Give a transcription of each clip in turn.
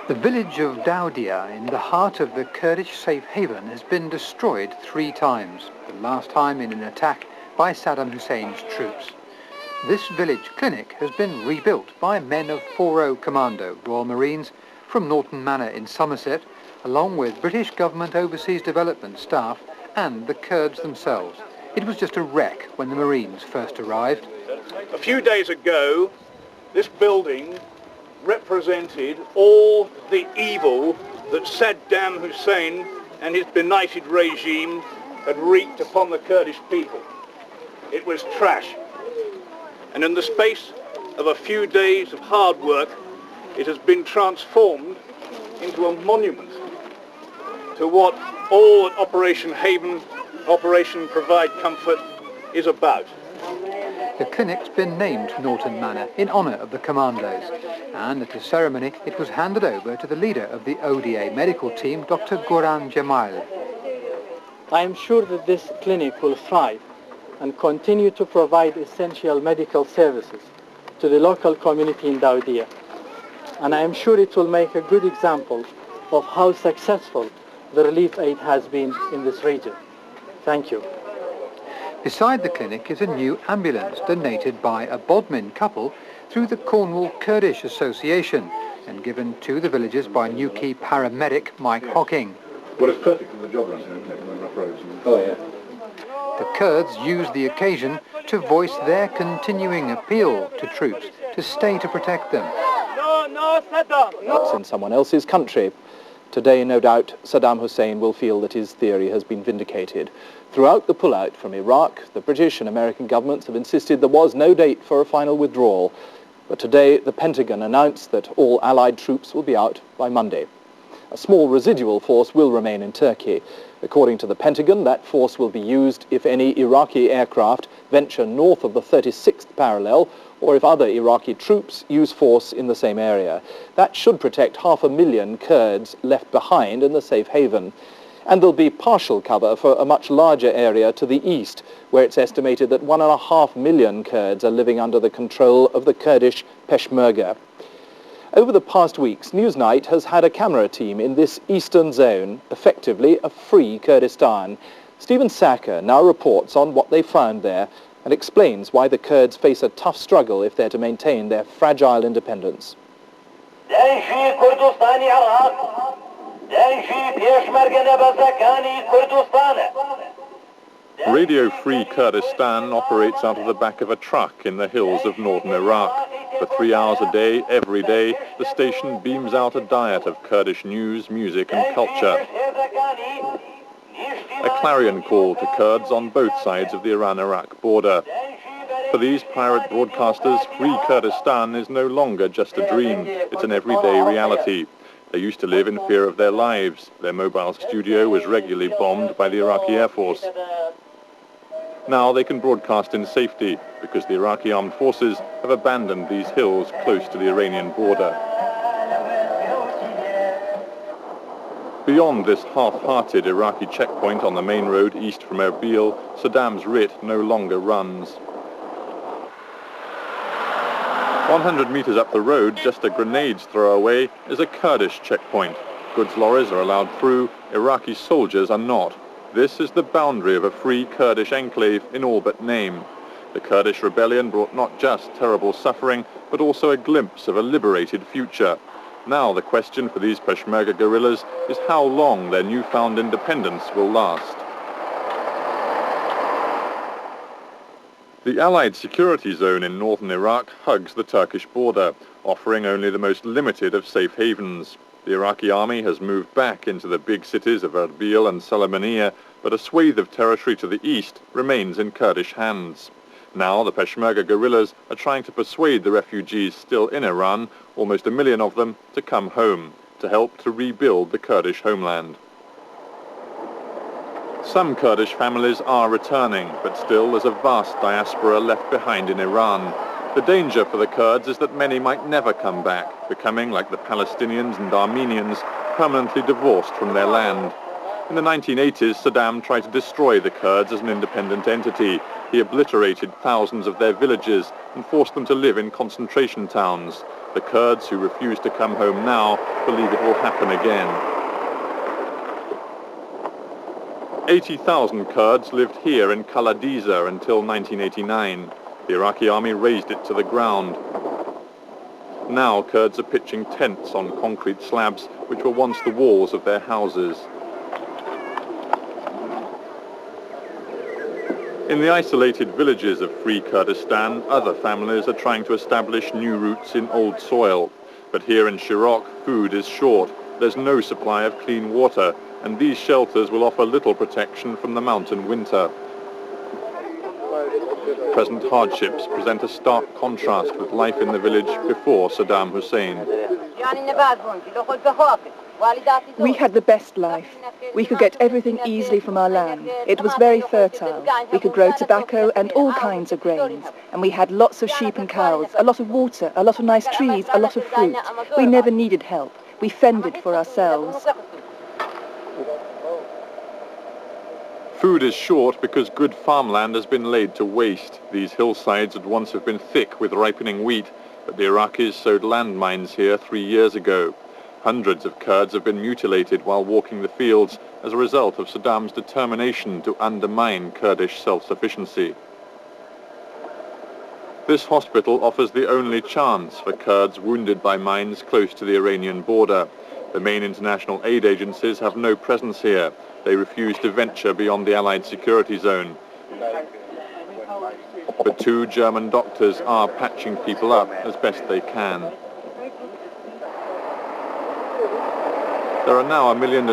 The village of Dawdia in the heart of the Kurdish safe haven has been destroyed 3 times, the last time in an attack by Saddam Hussein's troops. This village clinic has been rebuilt by men of 40 Commando, Royal Marines, from Norton Manor in Somerset, along with British Government Overseas Development staff and the Kurds themselves. It was just a wreck when the Marines first arrived. A few days ago, this building represented all the evil that Saddam Hussein and his benighted regime had wreaked upon the Kurdish people. It was trash. And in the space of a few days of hard work, it has been transformed into a monument to what all at Operation Haven, Operation Provide Comfort, is about. The clinic's been named Norton Manor in honour of the Commandos, and at a ceremony it was handed over to the leader of the ODA medical team, Dr. Goran Jamal. I am sure that this clinic will thrive and continue to provide essential medical services to the local community in Dawdia. And I am sure it will make a good example of how successful the relief aid has been in this region. Thank you. Beside the clinic is a new ambulance donated by a Bodmin couple through the Cornwall Kurdish Association and given to the villagers by Newquay paramedic Mike Hocking. Well, it's perfect for the job right now, rough roads. Oh, yeah. The Kurds used the occasion to voice their continuing appeal to troops to stay to protect them. No, Saddam! It's in someone else's country. Today, no doubt, Saddam Hussein will feel that his theory has been vindicated. Throughout the pullout from Iraq, the British and American governments have insisted there was no date for a final withdrawal. But today, the Pentagon announced that all Allied troops will be out by Monday. A small residual force will remain in Turkey. According to the Pentagon, that force will be used if any Iraqi aircraft venture north of the 36th parallel or if other Iraqi troops use force in the same area. That should protect 500,000 Kurds left behind in the safe haven. And there'll be partial cover for a much larger area to the east, where it's estimated that 1.5 million Kurds are living under the control of the Kurdish Peshmerga. Over the past weeks, Newsnight has had a camera team in this eastern zone, effectively a free Kurdistan. Stephen Sacker now reports on what they found there and explains why the Kurds face a tough struggle if they're to maintain their fragile independence. Radio Free Kurdistan operates out of the back of a truck in the hills of northern Iraq. For 3 hours a day, every day, the station beams out a diet of Kurdish news, music and culture. A clarion call to Kurds on both sides of the Iran-Iraq border. For these pirate broadcasters, Free Kurdistan is no longer just a dream, it's an everyday reality. They used to live in fear of their lives. Their mobile studio was regularly bombed by the Iraqi Air Force. Now they can broadcast in safety because the Iraqi armed forces have abandoned these hills close to the Iranian border. Beyond this half-hearted Iraqi checkpoint on the main road east from Erbil, Saddam's writ no longer runs. 100 meters up the road, just a grenade's throw away, is a Kurdish checkpoint. Goods lorries are allowed through, Iraqi soldiers are not. This is the boundary of a free Kurdish enclave in all but name. The Kurdish rebellion brought not just terrible suffering, but also a glimpse of a liberated future. Now the question for these Peshmerga guerrillas is how long their newfound independence will last. The Allied security zone in northern Iraq hugs the Turkish border, offering only the most limited of safe havens. The Iraqi army has moved back into the big cities of Erbil and Sulaymaniyah, but a swathe of territory to the east remains in Kurdish hands. Now the Peshmerga guerrillas are trying to persuade the refugees still in Iran, almost 1 million of them, to come home, to help to rebuild the Kurdish homeland. Some Kurdish families are returning, but still there's a vast diaspora left behind in Iran. The danger for the Kurds is that many might never come back, becoming, like the Palestinians and Armenians, permanently divorced from their land. In the 1980s, Saddam tried to destroy the Kurds as an independent entity. he obliterated thousands of their villages and forced them to live in concentration towns. The Kurds who refuse to come home now believe it will happen again. 80,000 Kurds lived here in Kaladiza until 1989. The Iraqi army razed it to the ground. Now Kurds are pitching tents on concrete slabs which were once the walls of their houses. In the isolated villages of Free Kurdistan, other families are trying to establish new roots in old soil. But here in Shirok, food is short. There's no supply of clean water, and these shelters will offer little protection from the mountain winter. Present hardships present a stark contrast with life in the village before Saddam Hussein. We had the best life. We could get everything easily from our land. It was very fertile. We could grow tobacco and all kinds of grains. And we had lots of sheep and cows, a lot of water, a lot of nice trees, a lot of fruit. We never needed help. We fended for ourselves. Food is short because good farmland has been laid to waste. These hillsides would once have been thick with ripening wheat, but the Iraqis sowed landmines here 3 years ago. Hundreds of Kurds have been mutilated while walking the fields as a result of Saddam's determination to undermine Kurdish self-sufficiency. This hospital offers the only chance for Kurds wounded by mines close to the Iranian border. The main international aid agencies have no presence here. They refuse to venture beyond the Allied security zone. But 2 German doctors are patching people up as best they can. There are now 1.5 million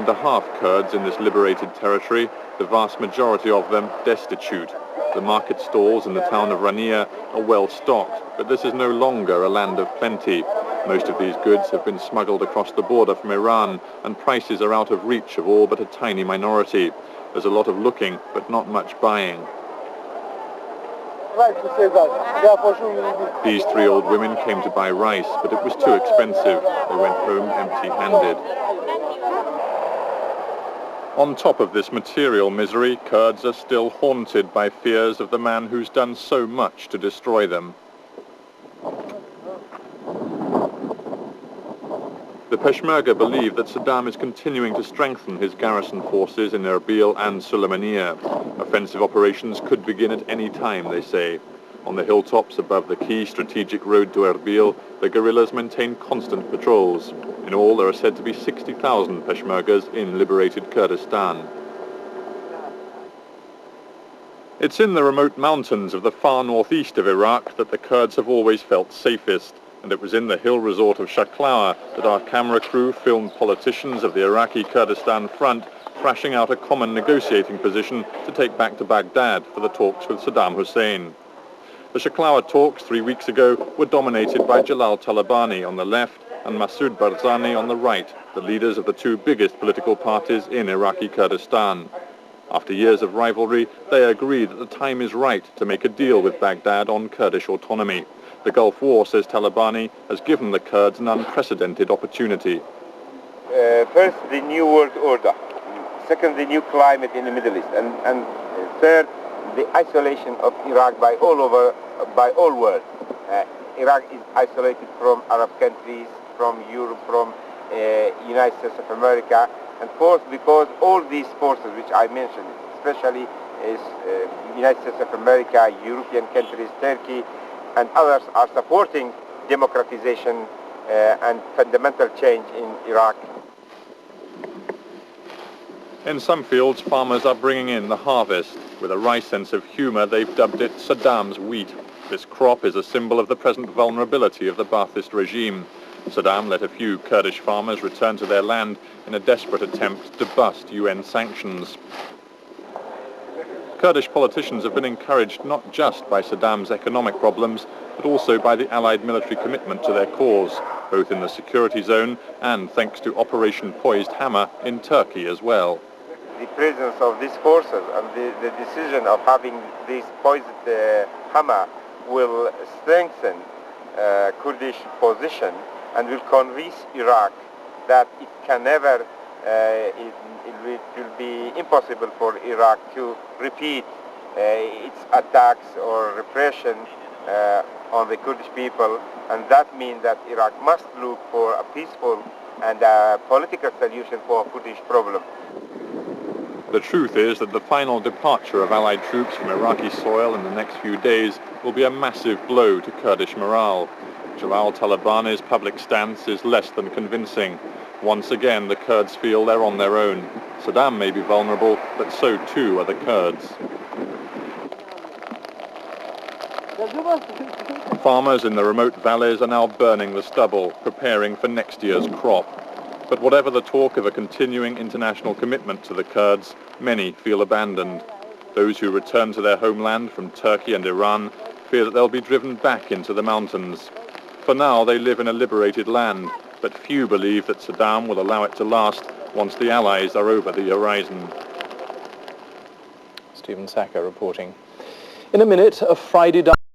Kurds in this liberated territory, the vast majority of them destitute. The market stalls in the town of Rania are well stocked, but this is no longer a land of plenty. Most of these goods have been smuggled across the border from Iran, and prices are out of reach of all but a tiny minority. There's a lot of looking, but not much buying. These 3 old women came to buy rice, but it was too expensive. They went home empty-handed. On top of this material misery, Kurds are still haunted by fears of the man who's done so much to destroy them. The Peshmerga believe that Saddam is continuing to strengthen his garrison forces in Erbil and Sulaymaniyah. Offensive operations could begin at any time, they say. On the hilltops above the key strategic road to Erbil, the guerrillas maintain constant patrols. In all, there are said to be 60,000 Peshmergas in liberated Kurdistan. It's in the remote mountains of the far northeast of Iraq that the Kurds have always felt safest, and it was in the hill resort of Shaklawa that our camera crew filmed politicians of the Iraqi Kurdistan front thrashing out a common negotiating position to take back to Baghdad for the talks with Saddam Hussein. The Shaklawa talks 3 weeks ago were dominated by Jalal Talabani on the left and Masoud Barzani on the right, the leaders of the 2 biggest political parties in Iraqi Kurdistan. After years of rivalry, they agree that the time is right to make a deal with Baghdad on Kurdish autonomy. The Gulf War, says Talabani, has given the Kurds an unprecedented opportunity. First, the new world order. Second, the new climate in the Middle East. And third, the isolation of Iraq by all world. Iraq is isolated from Arab countries, from Europe, from United States of America. And fourth, because all these forces which I mentioned, especially is United States of America, European countries, Turkey, and others are supporting democratization and fundamental change in Iraq. In some fields, farmers are bringing in the harvest. With a wry sense of humor, they've dubbed it Saddam's wheat. This crop is a symbol of the present vulnerability of the Ba'athist regime. Saddam let a few Kurdish farmers return to their land in a desperate attempt to bust UN sanctions. Kurdish politicians have been encouraged not just by Saddam's economic problems, but also by the Allied military commitment to their cause, both in the security zone and thanks to Operation Poised Hammer in Turkey as well. The presence of these forces and the decision of having this Poised Hammer will strengthen Kurdish position and will convince Iraq that it can never, it will be impossible for Iraq to repeat its attacks or repression on the Kurdish people, and that means that Iraq must look for a peaceful and a political solution for a Kurdish problem. The truth is that the final departure of Allied troops from Iraqi soil in the next few days will be a massive blow to Kurdish morale. Jalal Talabani's public stance is less than convincing. Once again, the Kurds feel they're on their own. Saddam may be vulnerable, but so too are the Kurds. Farmers in the remote valleys are now burning the stubble, preparing for next year's crop. But whatever the talk of a continuing international commitment to the Kurds, many feel abandoned. Those who return to their homeland from Turkey and Iran fear that they'll be driven back into the mountains. For now, they live in a liberated land, but few believe that Saddam will allow it to last once the Allies are over the horizon. Stephen Sacco reporting. In a minute, a Friday...